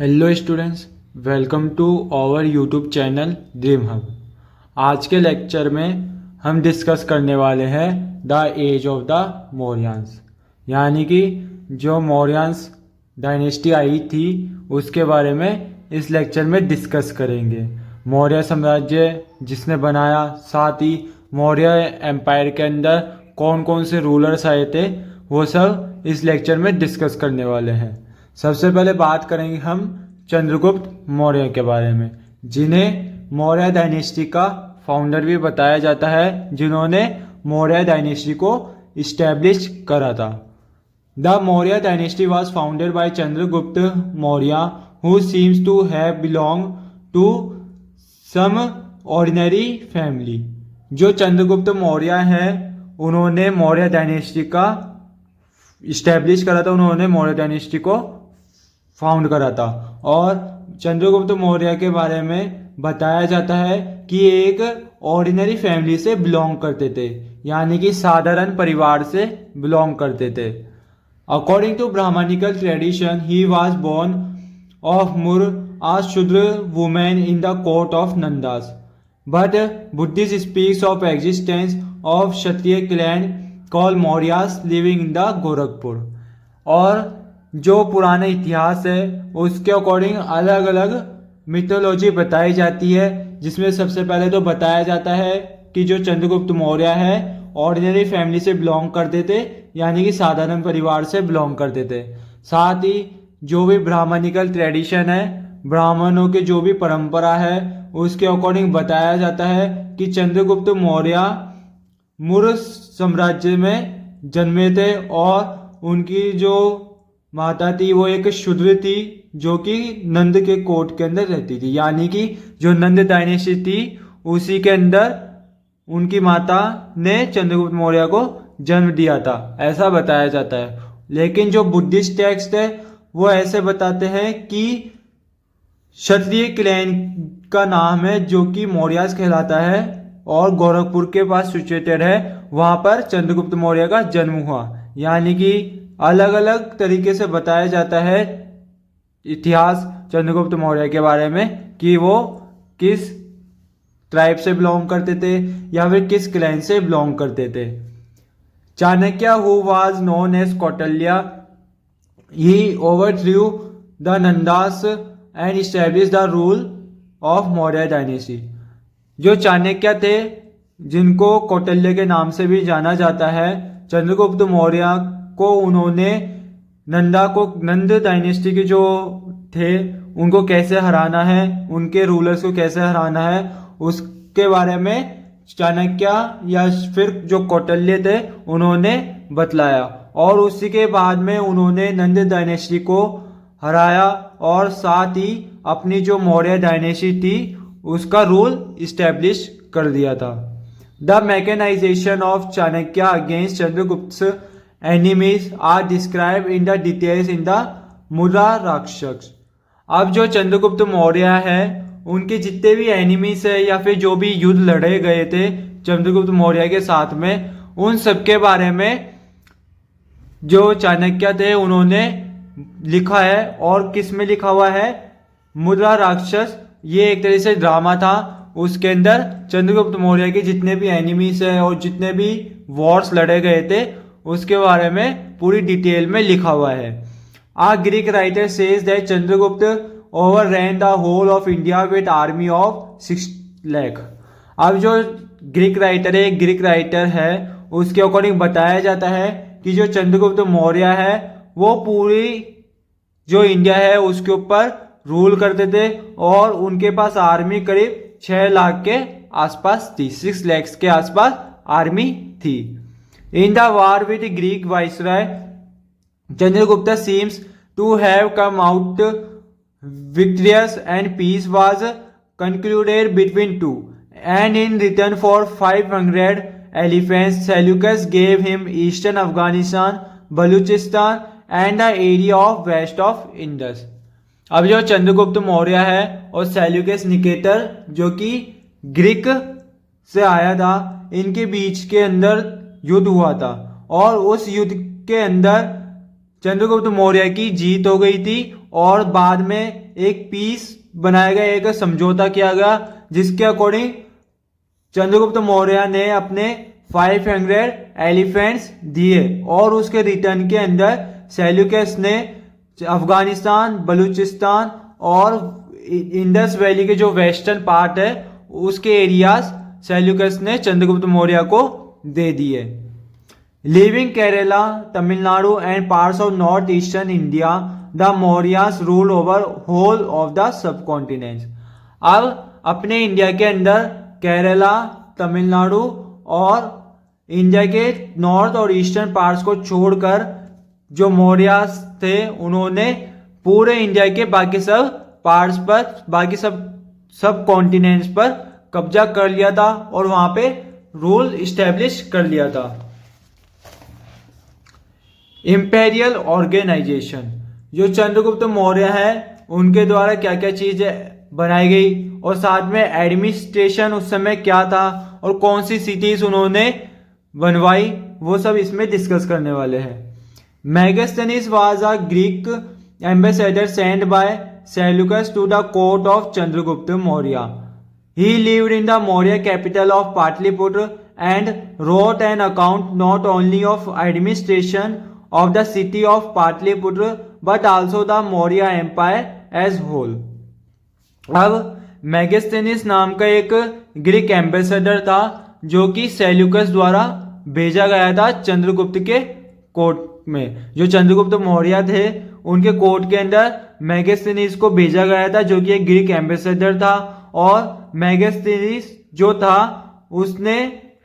Hello students, welcome to our YouTube channel dream hub. आज के lecture में हम डिस्कस करने वाले हैं the age of the Mauryans, यानी कि जो मौर्यंस डायनेस्टी आई थी उसके बारे में इस लेक्चर में डिस्कस करेंगे। मौर्य साम्राज्य जिसने बनाया, साथ ही मौर्य एम्पायर के अंदर कौन कौन से रूलर्स आए थे, वो सब इस लेक्चर में डिस्कस करने वाले हैं। सबसे पहले बात करेंगे हम चंद्रगुप्त मौर्य के बारे में, जिन्हें मौर्य डायनेस्टी का फाउंडर भी बताया जाता है, जिन्होंने मौर्य डायनेस्टी को इस्टेब्लिश करा था। The Maurya dynasty was founded by Chandragupta Maurya who seems to have belong to some ordinary family. जो चंद्रगुप्त मौर्य है उन्होंने मौर्य डायनेस्टी का इस्टेब्लिश करा था, उन्होंने मौर्य डायनेस्टी को फाउंड करा था। और चंद्रगुप्त मौर्य के बारे में बताया जाता है कि एक ऑर्डिनरी फैमिली से बिलोंग करते थे, यानी कि साधारण परिवार से बिलोंग करते थे। According to Brahmanical tradition he was born of Mura a Shudra women in the court of Nandas, but Buddhist speaks of existence of Kshatriya clan call Mauryas living in the Gorakhpur. और जो पुराना इतिहास है उसके अकॉर्डिंग अलग अलग मिथोलॉजी बताई जाती है, जिसमें सबसे पहले तो बताया जाता है कि जो चंद्रगुप्त मौर्य है ऑर्डिनरी फैमिली से बिलोंग करते थे, यानी कि साधारण परिवार से बिलोंग करते थे। साथ ही जो भी ब्राह्मणिकल ट्रेडिशन है, ब्राह्मणों की जो भी परंपरा है, उसके अकॉर्डिंग बताया जाता है कि चंद्रगुप्त मौर्य मुर साम्राज्य में जन्मे थे और उनकी जो माता थी वो एक शूद्र थी, जो कि नंद के कोर्ट के अंदर रहती थी, यानी कि जो नंद डायनेस्टी थी उसी के अंदर उनकी माता ने चंद्रगुप्त मौर्य को जन्म दिया था, ऐसा बताया जाता है। लेकिन जो बुद्धिस्ट टेक्स्ट है वो ऐसे बताते हैं कि क्षत्रिय क्लैन का नाम है जो कि मौर्यास कहलाता है और गोरखपुर के पास सिचुएटेड है, वहां पर चंद्रगुप्त मौर्य का जन्म हुआ। यानी कि अलग अलग तरीके से बताया जाता है इतिहास चंद्रगुप्त मौर्य के बारे में कि वो किस ट्राइब से बिलोंग करते थे या फिर किस क्लैन से बिलोंग करते थे। Chanakya who was known as Kautilya, he overthrew the Nandas and established the rule of Maurya dynasty. जो चाणक्य थे, जिनको कौटिल्य के नाम से भी जाना जाता है, चंद्रगुप्त मौर्य को उन्होंने नंद डायनेस्टी के जो थे उनको कैसे हराना है, उनके रूलर्स को कैसे हराना है, उसके बारे में चाणक्य या फिर जो कौटिल्य थे उन्होंने बतलाया। और उसी के बाद में उन्होंने नंद डायनेस्टी को हराया और साथ ही अपनी जो मौर्य डायनेस्टी थी उसका रूल इस्टेब्लिश कर दिया था। The mechanization of Chanakya against Chandragupta enemies are describe in the details in the Mudrarakshasa. अब जो चंद्रगुप्त मौर्य है उनके जितने भी एनिमीज है या फिर जो भी युद्ध लड़े गए थे चंद्रगुप्त मौर्य के साथ में, उन सब के बारे में जो चाणक्य थे उन्होंने लिखा है। और किस में लिखा हुआ है? मुद्रा राक्षस। ये एक तरह से ड्रामा था, उसके अंदर चंद्रगुप्त मौर्य के जितने भी एनिमीज है और जितने भी वॉर्स लड़े गए थे उसके बारे में पूरी डिटेल में लिखा हुआ है। A Greek writer says that Chandragupta overran the whole of India with army of 6 lakh. अब जो ग्रीक राइटर है उसके अकॉर्डिंग बताया जाता है कि जो चंद्रगुप्त मौर्य है वो पूरी जो इंडिया है उसके ऊपर रूल करते थे और उनके पास आर्मी करीब 6 लाख के आसपास थी, 6 लाख के आसपास आर्मी थी। In the war with Greek viceroy, Chandragupta seems to have come out victorious and peace was concluded between two. And in return for 500 elephants, Seleucus gave him eastern Afghanistan, Baluchistan and the area of west of Indus. अब जो चंद्रगुप्त मौर्य है और Seleucus Nicator जो कि Greek से आया था, इनके बीच के अंदर युद्ध हुआ था और उस युद्ध के अंदर चंद्रगुप्त मौर्य की जीत हो गई थी और बाद में एक पीस बनाया गया, एक समझौता किया गया, जिसके अकॉर्डिंग चंद्रगुप्त मौर्य ने अपने 500 एलिफेंट्स दिए और उसके रिटर्न के अंदर सेल्यूकस ने अफगानिस्तान, बलूचिस्तान और इंडस वैली के जो वेस्टर्न पार्ट है उसके एरियाज सेल्यूकस ने चंद्रगुप्त मौर्य को दे दिए। Living Kerala, Tamil Nadu and parts of north eastern India, the Mauryas rule over whole of the subcontinent. अब अपने इंडिया के अंदर केरला, तमिलनाडु और इंडिया के नॉर्थ और ईस्टर्न पार्ट्स को छोड़कर जो मौर्यास थे उन्होंने पूरे इंडिया के बाकी सब पार्ट्स पर, बाकी सब कॉन्टिनेंट्स पर कब्जा कर लिया था और वहां पे रूल इस्टेब्लिश कर लिया था। इंपेरियल ऑर्गेनाइजेशन, जो चंद्रगुप्त मौर्य है उनके द्वारा क्या क्या चीजें बनाई गई और साथ में एडमिनिस्ट्रेशन उस समय क्या था और कौन सी सिटीज उन्होंने बनवाई, वो सब इसमें डिस्कस करने वाले हैं। Megasthenes was a Greek ambassador sent by Seleucus to the court of Chandragupta Maurya. He lived in the Maurya capital of Patliputra and wrote an account not only of administration of the city of Patliputra but also the Maurya Empire as whole। अब मेगास्थनीज नाम का एक Greek ambassador था जो कि Seleucus द्वारा भेजा गया था चंद्रगुप्त के कोर्ट में। जो चंद्रगुप्त मौर्य थे उनके कोर्ट के अंदर मेगास्थनीज को भेजा गया था जो कि एक ग्रीक एम्बेसडर था। और मेगास्थनीज जो था उसने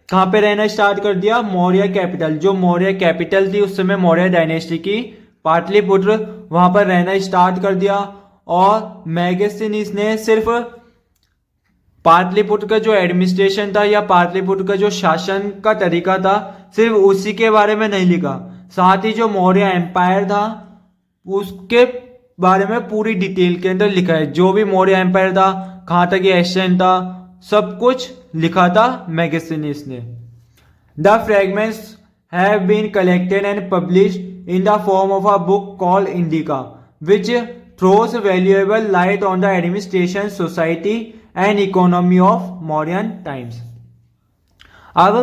कहाँ पे रहना स्टार्ट कर दिया, मौर्य कैपिटल, जो मौर्य कैपिटल थी उस समय मौर्य डायनेस्टी की, पाटलिपुत्र, वहां पर रहना स्टार्ट कर दिया। और मेगास्थनीज ने सिर्फ पाटलिपुत्र का जो एडमिनिस्ट्रेशन था या पाटलिपुत्र का जो शासन का तरीका था सिर्फ उसी के बारे में नहीं लिखा, साथ ही जो मौर्य एम्पायर था उसके बारे में पूरी डिटेल के अंदर लिखा है। जो भी मौर्य एम्पायर था, कहाँ तक ये एक्सटेंड था, सब कुछ लिखा था मेगास्थनीज ने। The fragments have been collected and published in the form of a book called Indica which throws valuable light on the administration, society and economy of Mauryan times. अब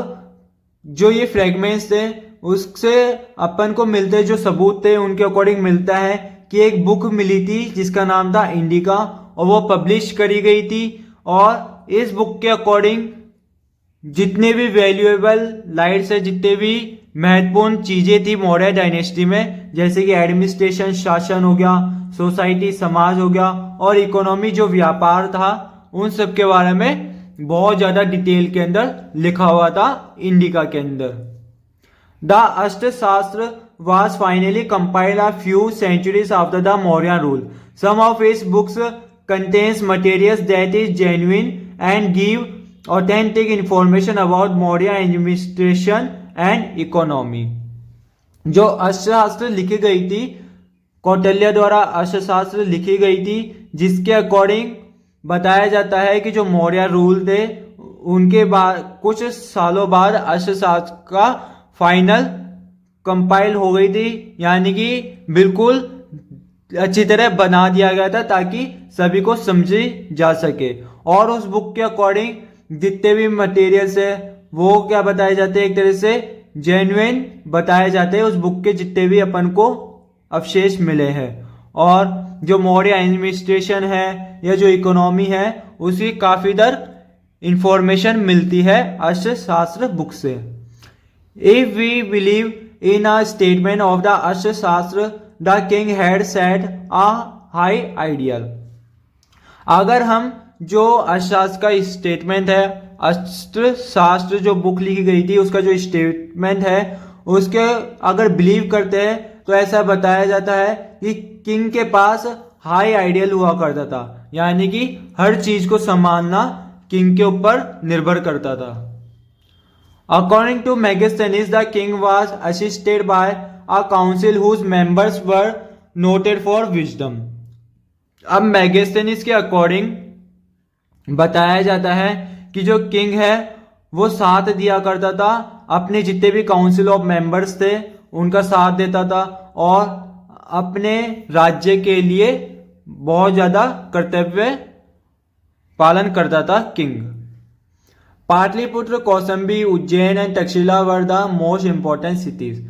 जो ये फ्रेगमेंट्स थे उससे अपन को मिलते जो सबूत थे उनके अकॉर्डिंग मिलता है कि एक बुक मिली थी जिसका नाम था इंडिका और वो पब्लिश करी गई थी। और इस बुक के अकॉर्डिंग जितने भी वैल्यूएबल लाइट्स है, जितने भी महत्वपूर्ण चीजें थी मौर्य डायनेस्टी में, जैसे कि एडमिनिस्ट्रेशन, शासन हो गया, सोसाइटी, समाज हो गया और इकोनॉमी जो व्यापार था, उन सब के बारे में बहुत ज्यादा डिटेल के अंदर लिखा हुआ था इंडिका के अंदर। The Arthashastra was finally compiled a few centuries after the Maurya rule. Some of its books contains materials that is genuine and give authentic information about Maurya administration and economy। जो अष्टशास्त्र लिखी गई थी, कौटिल्य द्वारा अष्टशास्त्र लिखी गई थी, जिसके अकॉर्डिंग बताया जाता है कि जो मौर्य रूल थे उनके बाद कुछ सालों बाद अष्टशास्त्र का फाइनल कंपाइल हो गई थी, यानी कि बिल्कुल अच्छी तरह बना दिया गया था ताकि सभी को समझी जा सके। और उस बुक के अकॉर्डिंग जितने भी मटेरियल्स है वो क्या बताए जाते हैं, एक तरह से जेन्युइन बताए जाते हैं उस बुक के जितने भी अपन को अवशेष मिले हैं। और जो मौर्य एडमिनिस्ट्रेशन है या जो इकोनॉमी है उसकी काफी दर इंफॉर्मेशन मिलती है अष्टशास्त्र बुक से। If we believe in a statement of the Ashtrashastra, the king had set a high ideal। अगर हम जो अष्टशास्त्र का स्टेटमेंट है, अष्टशास्त्र जो बुक लिखी गई थी उसका जो स्टेटमेंट है उसके अगर बिलीव करते हैं तो ऐसा बताया जाता है कि किंग के पास हाई आइडियल हुआ करता था, यानी कि हर चीज को संभालना किंग के ऊपर निर्भर करता था। According to Megasthenes, the king was assisted by a council whose members were noted for wisdom। अब मेगास्थनीज के अकॉर्डिंग बताया जाता है कि जो किंग है वो साथ दिया करता था, अपने जितने भी काउंसिल ऑफ मेंबर्स थे उनका साथ देता था और अपने राज्य के लिए बहुत ज्यादा कर्तव्य पालन करता था king. Pataliputra, Kaushambi, Ujjain and Takshashila were the most important cities.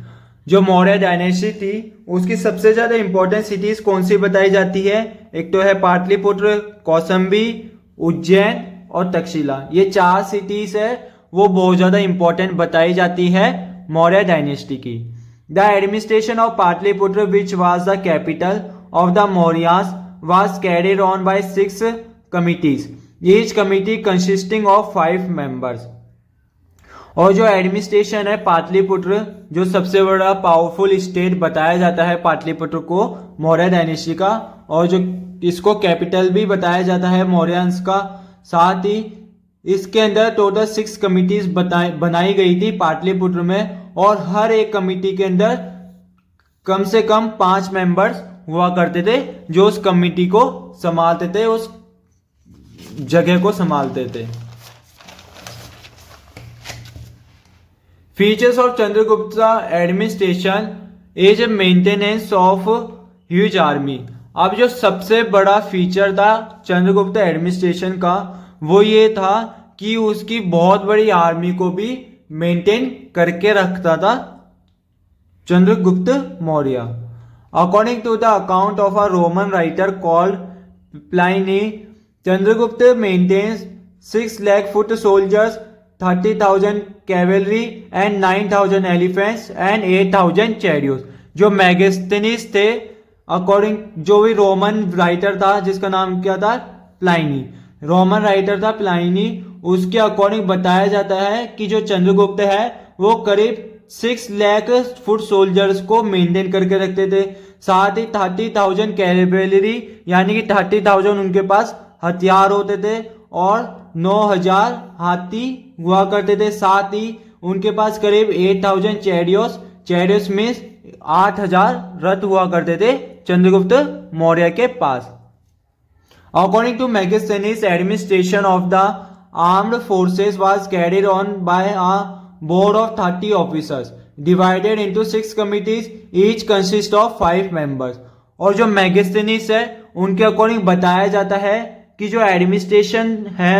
जो मौर्य डायनेस्टी थी उसकी सबसे ज्यादा इंपॉर्टेंट सिटीज कौन सी बताई जाती है? एक तो है पाटलिपुत्र, कौसंबी, उज्जैन और तक्षशिला। ये 4 सिटीज है वो बहुत ज्यादा इंपॉर्टेंट बताई जाती है मौर्य डायनेस्टी की। The administration of Pataliputra which was the capital of the Mauryas was carried on by 6 committees, each committee consisting of 5 members. और जो एडमिनिस्ट्रेशन है पाटलिपुत्र, जो सबसे बड़ा पावरफुल स्टेट बताया जाता है पाटलिपुत्र को मौर्य डायनेस्टी का, और जो इसको कैपिटल भी बताया जाता है मौर्यंस का। साथ ही इसके अंदर टोटल 6 कमिटीज बनाई गई थी पाटलिपुत्र में, और हर एक कमिटी के अंदर कम से कम 5 मेंबर्स हुआ करते थे जो उस कमिटी को संभालते थे, उस जगह को संभालते थे। Features of Chandragupta administration is maintenance of huge army. अब जो सबसे बड़ा फीचर था चंद्रगुप्त एडमिनिस्ट्रेशन का वो ये था कि उसकी बहुत बड़ी आर्मी को भी मेंटेन करके रखता था Chandragupta Maurya. According to the account of a Roman writer called Pliny, Chandragupta maintains 6 lakh foot soldiers, 30,000 cavalry and 9,000 elephants and 8,000 chariots. जो मैगस्थनीज थे, अकॉर्डिंग जो भी रोमन राइटर था जिसका नाम क्या था? प्लाइनी। रोमन राइटर था प्लाइनी, उसके अकॉर्डिंग बताया जाता है कि जो चंद्रगुप्त है वो करीब 6 लाख फुट सोल्जर्स को मेंटेन करके रखते थे। साथ ही 30,000 कैवेलरी यानी कि 30,000 उनके पास हथियार होते थे, और 9,000 हाथी हुआ करते थे। साथ ही उनके पास करीब 8,000 चैरियट्स में 8,000 रथ हुआ करते थे चंद्रगुप्त मौर्य के पास। According to Megasthenes, administration of the armed forces was carried on by a board of 30 officers divided into 6 committees, each consist of 5 members. और जो मैगस्थनीज है उनके अकॉर्डिंग बताया जाता है कि जो एडमिनिस्ट्रेशन है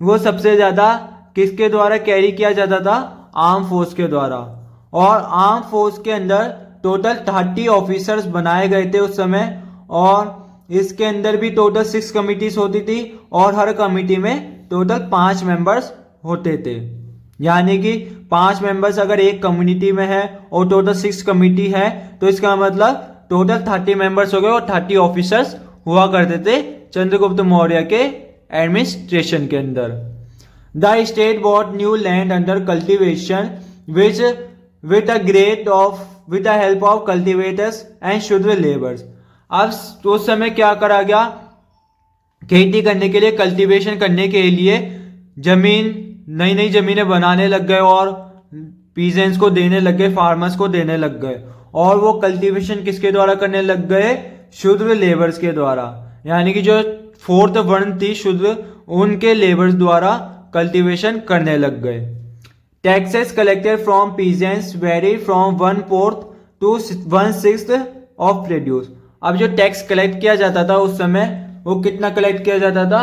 वो सबसे ज्यादा किसके द्वारा कैरी किया जाता था? आर्म फोर्स के द्वारा। और आर्म फोर्स के अंदर टोटल 30 ऑफिसर्स बनाए गए थे उस समय, और इसके अंदर भी टोटल 6 कमिटीज होती थी, और हर कमिटी में टोटल 5 मेंबर्स होते थे। यानी कि 5 मेंबर्स अगर एक कम्युनिटी में है और टोटल 6 कमिटी है तो इसका मतलब टोटल 30 मेंबर्स हो गए, और 30 ऑफिसर्स हुआ करते थे चंद्रगुप्त मौर्य के एडमिनिस्ट्रेशन के अंदर। The state bought new land under cultivation which with the help of cultivators and Shudra labours. अब उस समय क्या करा गया? खेती करने के लिए, कल्टीवेशन करने के लिए नई नई जमीनें बनाने लग गए, और पीजेंट्स को देने लग गए, फार्मर्स को देने लग गए। और वो कल्टीवेशन किसके द्वारा करने लग गए? शूद्र लेबर्स के द्वारा। यानी कि जो 4th वर्ण थी शूद्र, उनके लेबर्स द्वारा कल्टीवेशन करने लग गए। Taxes collected from peasants very from 1/4 to 1/6 of produce. अब जो टैक्स कलेक्ट किया जाता था उस समय वो कितना कलेक्ट किया जाता था?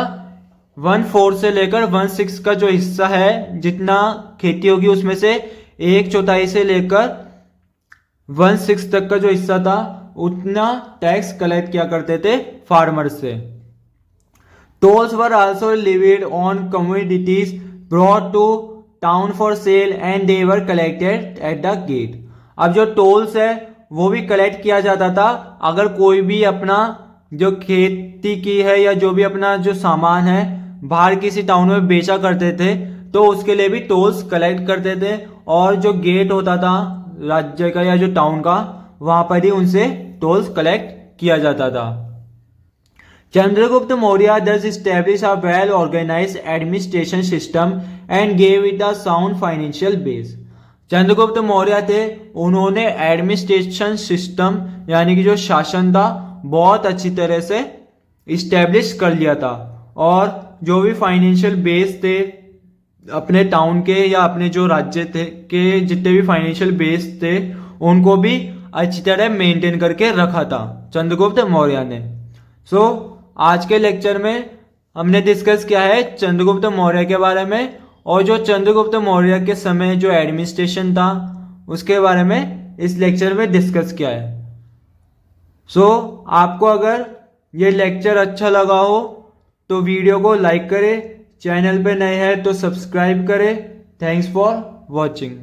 1/4 से लेकर 1/6 का जो हिस्सा है, जितना खेती होगी उसमें से 1/4 से लेकर 1/6 तक का जो हिस्सा था उतना टैक्स कलेक्ट किया करते थे फार्मर से। Tolls were also levied on commodities brought to town for sale and they were collected at the gate. अब जो टोल्स है वो भी कलेक्ट किया जाता था। अगर कोई भी अपना जो खेती की है या जो भी अपना जो सामान है बाहर किसी टाउन में बेचा करते थे तो उसके लिए भी टोल्स कलेक्ट करते थे, और जो गेट होता था राज्य का या जो टाउन का, वहां पर ही उनसे टोल्स कलेक्ट किया जाता था। Chandragupta Maurya thus established a well organized administration system and gave it a sound financial base। Chandragupta Maurya थे, उन्होंने एडमिनिस्ट्रेशन सिस्टम यानी कि जो शासन था बहुत अच्छी तरह से इस्टेब्लिश कर लिया था, और जो भी फाइनेंशियल बेस थे अपने टाउन के या अपने जो राज्य थे के जितने भी फाइनेंशियल बेस थे उनको भी अच्छी तरह मेंटेन करके रखा था चंद्रगुप्त मौर्य ने। आज के लेक्चर में हमने डिस्कस किया है चंद्रगुप्त मौर्य के बारे में, और जो चंद्रगुप्त मौर्य के समय जो एडमिनिस्ट्रेशन था उसके बारे में इस लेक्चर में डिस्कस किया है। आपको अगर ये लेक्चर अच्छा लगा हो तो वीडियो को लाइक करें, चैनल पे नए हैं तो सब्सक्राइब करें। Thanks for watching.